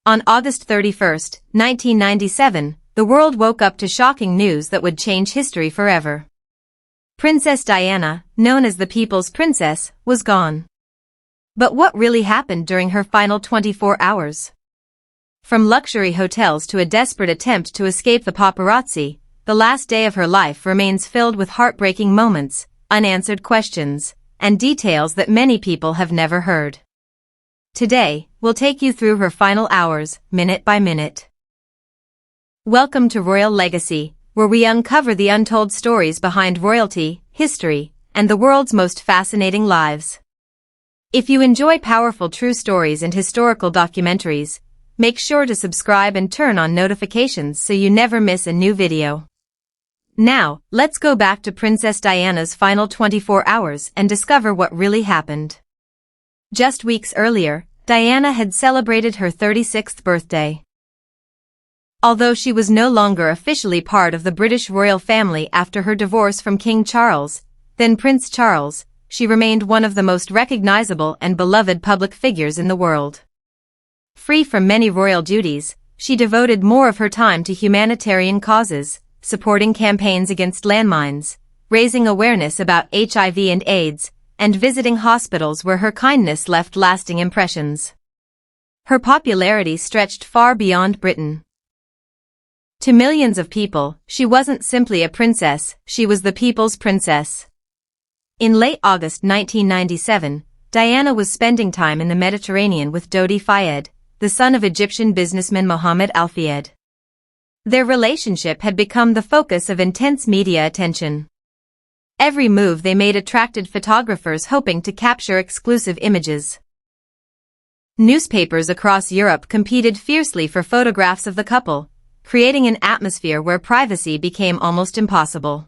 On August 31, 1997, the world woke up to shocking news that would change history forever. Princess Diana, known as the People's Princess, was gone. But what really happened during her final 24 hours? From luxury hotels to a desperate attempt to escape the paparazzi, the last day of her life remains filled with heartbreaking moments, unanswered questions, and details that many people have never heard. Today, we'll take you through her final hours, minute by minute. Welcome to Royal Legacy, where we uncover the untold stories behind royalty, history, and the world's most fascinating lives. If you enjoy powerful true stories and historical documentaries, make sure to subscribe and turn on notifications so you never miss a new video. Now, let's go back to Princess Diana's final 24 hours and discover what really happened. Just weeks earlier, Diana had celebrated her 36th birthday. Although she was no longer officially part of the British royal family after her divorce from King Charles, then Prince Charles, she remained one of the most recognizable and beloved public figures in the world. Free from many royal duties, she devoted more of her time to humanitarian causes, supporting campaigns against landmines, raising awareness about HIV and AIDS, and visiting hospitals where her kindness left lasting impressions. Her popularity stretched far beyond Britain. To millions of people, she wasn't simply a princess, she was the people's princess. In late August 1997, Diana was spending time in the Mediterranean with Dodi Fayed, the son of Egyptian businessman Mohammed Al Fayed. Their relationship had become the focus of intense media attention. Every move they made attracted photographers hoping to capture exclusive images. Newspapers across Europe competed fiercely for photographs of the couple, creating an atmosphere where privacy became almost impossible.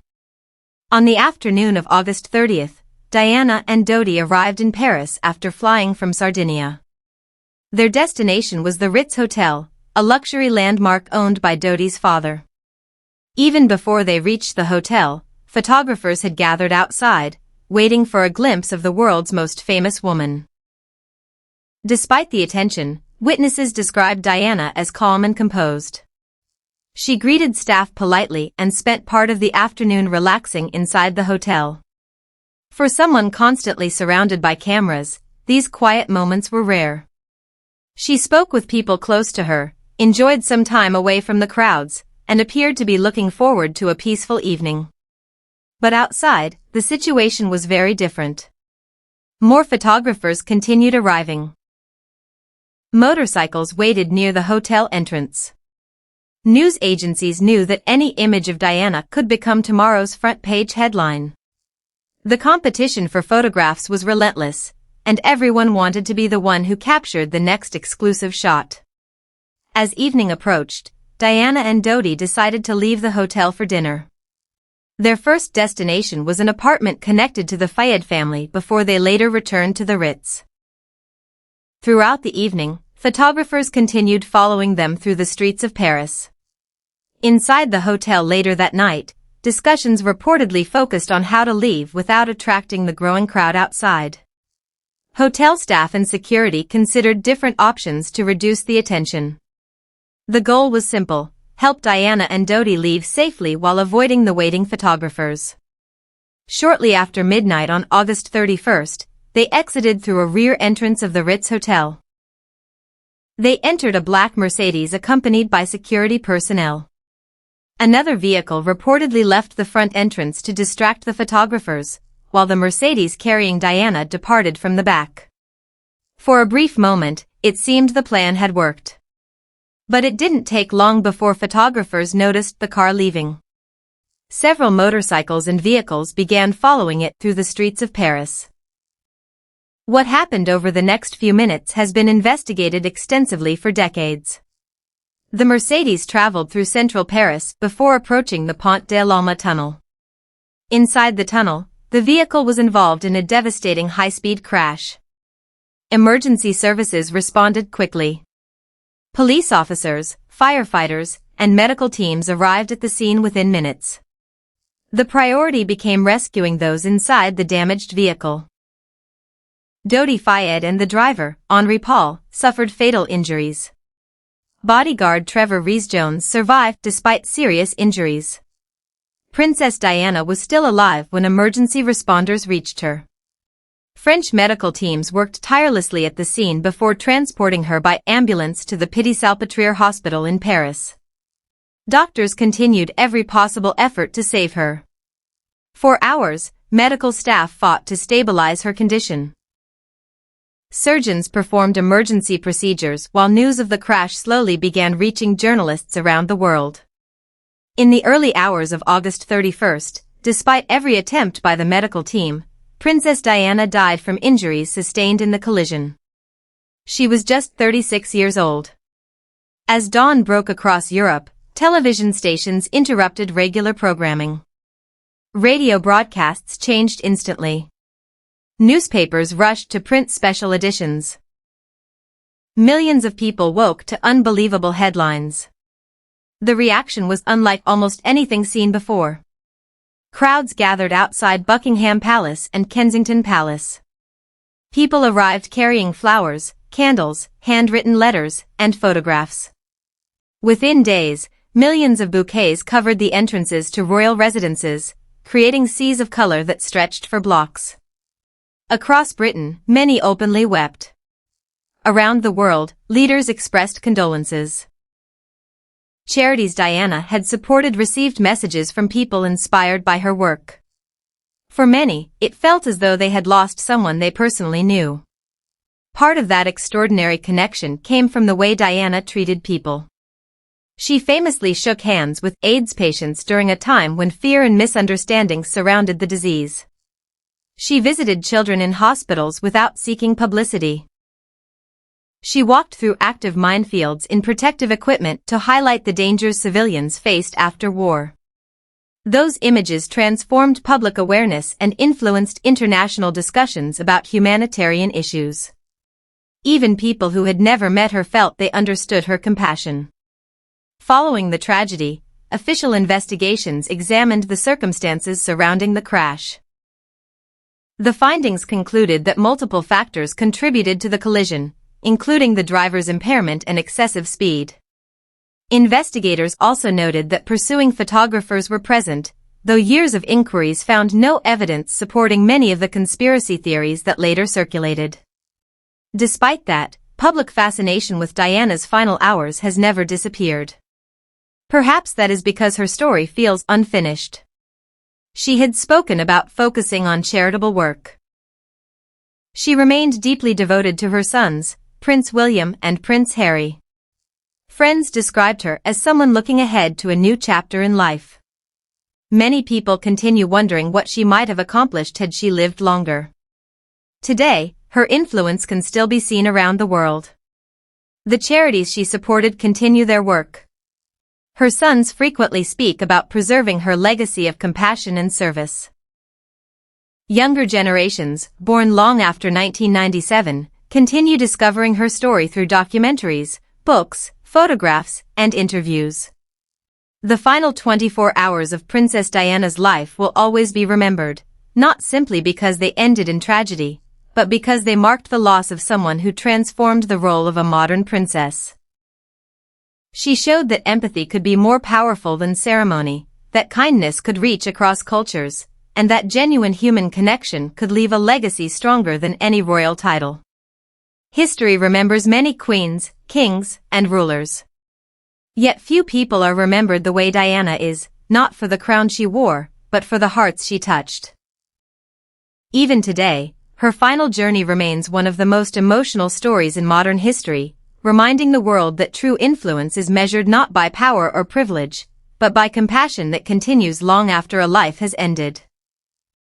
On the afternoon of August 30th, Diana and Dodi arrived in Paris after flying from Sardinia. Their destination was the Ritz Hotel, a luxury landmark owned by Dodi's father. Even before they reached the hotel, photographers had gathered outside, waiting for a glimpse of the world's most famous woman. Despite the attention, witnesses described Diana as calm and composed. She greeted staff politely and spent part of the afternoon relaxing inside the hotel. For someone constantly surrounded by cameras, these quiet moments were rare. She spoke with people close to her, enjoyed some time away from the crowds, and appeared to be looking forward to a peaceful evening. But outside, the situation was very different. More photographers continued arriving. Motorcycles waited near the hotel entrance. News agencies knew that any image of Diana could become tomorrow's front-page headline. The competition for photographs was relentless, and everyone wanted to be the one who captured the next exclusive shot. As evening approached, Diana and Dodi decided to leave the hotel for dinner. Their first destination was an apartment connected to the Fayed family before they later returned to the Ritz. Throughout the evening, photographers continued following them through the streets of Paris. Inside the hotel later that night, discussions reportedly focused on how to leave without attracting the growing crowd outside. Hotel staff and security considered different options to reduce the attention. The goal was simple: help Diana and Dodi leave safely while avoiding the waiting photographers. Shortly after midnight on August 31st, they exited through a rear entrance of the Ritz Hotel. They entered a black Mercedes accompanied by security personnel. Another vehicle reportedly left the front entrance to distract the photographers, while the Mercedes carrying Diana departed from the back. For a brief moment, it seemed the plan had worked. But it didn't take long before photographers noticed the car leaving. Several motorcycles and vehicles began following it through the streets of Paris. What happened over the next few minutes has been investigated extensively for decades. The Mercedes traveled through central Paris before approaching the Pont de l'Alma tunnel. Inside the tunnel, the vehicle was involved in a devastating high-speed crash. Emergency services responded quickly. Police officers, firefighters, and medical teams arrived at the scene within minutes. The priority became rescuing those inside the damaged vehicle. Dodi Fayed and the driver, Henri Paul, suffered fatal injuries. Bodyguard Trevor Rees-Jones survived despite serious injuries. Princess Diana was still alive when emergency responders reached her. French medical teams worked tirelessly at the scene before transporting her by ambulance to the Pitié-Salpêtrière hospital in Paris. Doctors continued every possible effort to save her. For hours, medical staff fought to stabilize her condition. Surgeons performed emergency procedures while news of the crash slowly began reaching journalists around the world. In the early hours of August 31st, despite every attempt by the medical team, Princess Diana died from injuries sustained in the collision. She was just 36 years old. As dawn broke across Europe, television stations interrupted regular programming. Radio broadcasts changed instantly. Newspapers rushed to print special editions. Millions of people woke to unbelievable headlines. The reaction was unlike almost anything seen before. Crowds gathered outside Buckingham Palace and Kensington Palace. People arrived carrying flowers, candles, handwritten letters, and photographs. Within days, millions of bouquets covered the entrances to royal residences, creating seas of color that stretched for blocks. Across Britain, many openly wept. Around the world, leaders expressed condolences. Charities Diana had supported received messages from people inspired by her work. For many, it felt as though they had lost someone they personally knew. Part of that extraordinary connection came from the way Diana treated people. She famously shook hands with AIDS patients during a time when fear and misunderstanding surrounded the disease. She visited children in hospitals without seeking publicity. She walked through active minefields in protective equipment to highlight the dangers civilians faced after war. Those images transformed public awareness and influenced international discussions about humanitarian issues. Even people who had never met her felt they understood her compassion. Following the tragedy, official investigations examined the circumstances surrounding the crash. The findings concluded that multiple factors contributed to the collision, including the driver's impairment and excessive speed. Investigators also noted that pursuing photographers were present, though years of inquiries found no evidence supporting many of the conspiracy theories that later circulated. Despite that, public fascination with Diana's final hours has never disappeared. Perhaps that is because her story feels unfinished. She had spoken about focusing on charitable work. She remained deeply devoted to her sons, Prince William and Prince Harry. Friends described her as someone looking ahead to a new chapter in life. Many people continue wondering what she might have accomplished had she lived longer. Today, her influence can still be seen around the world. The charities she supported continue their work. Her sons frequently speak about preserving her legacy of compassion and service. Younger generations, born long after 1997, continue discovering her story through documentaries, books, photographs, and interviews. The final 24 hours of Princess Diana's life will always be remembered, not simply because they ended in tragedy, but because they marked the loss of someone who transformed the role of a modern princess. She showed that empathy could be more powerful than ceremony, that kindness could reach across cultures, and that genuine human connection could leave a legacy stronger than any royal title. History remembers many queens, kings, and rulers. Yet few people are remembered the way Diana is, not for the crown she wore, but for the hearts she touched. Even today, her final journey remains one of the most emotional stories in modern history, reminding the world that true influence is measured not by power or privilege, but by compassion that continues long after a life has ended.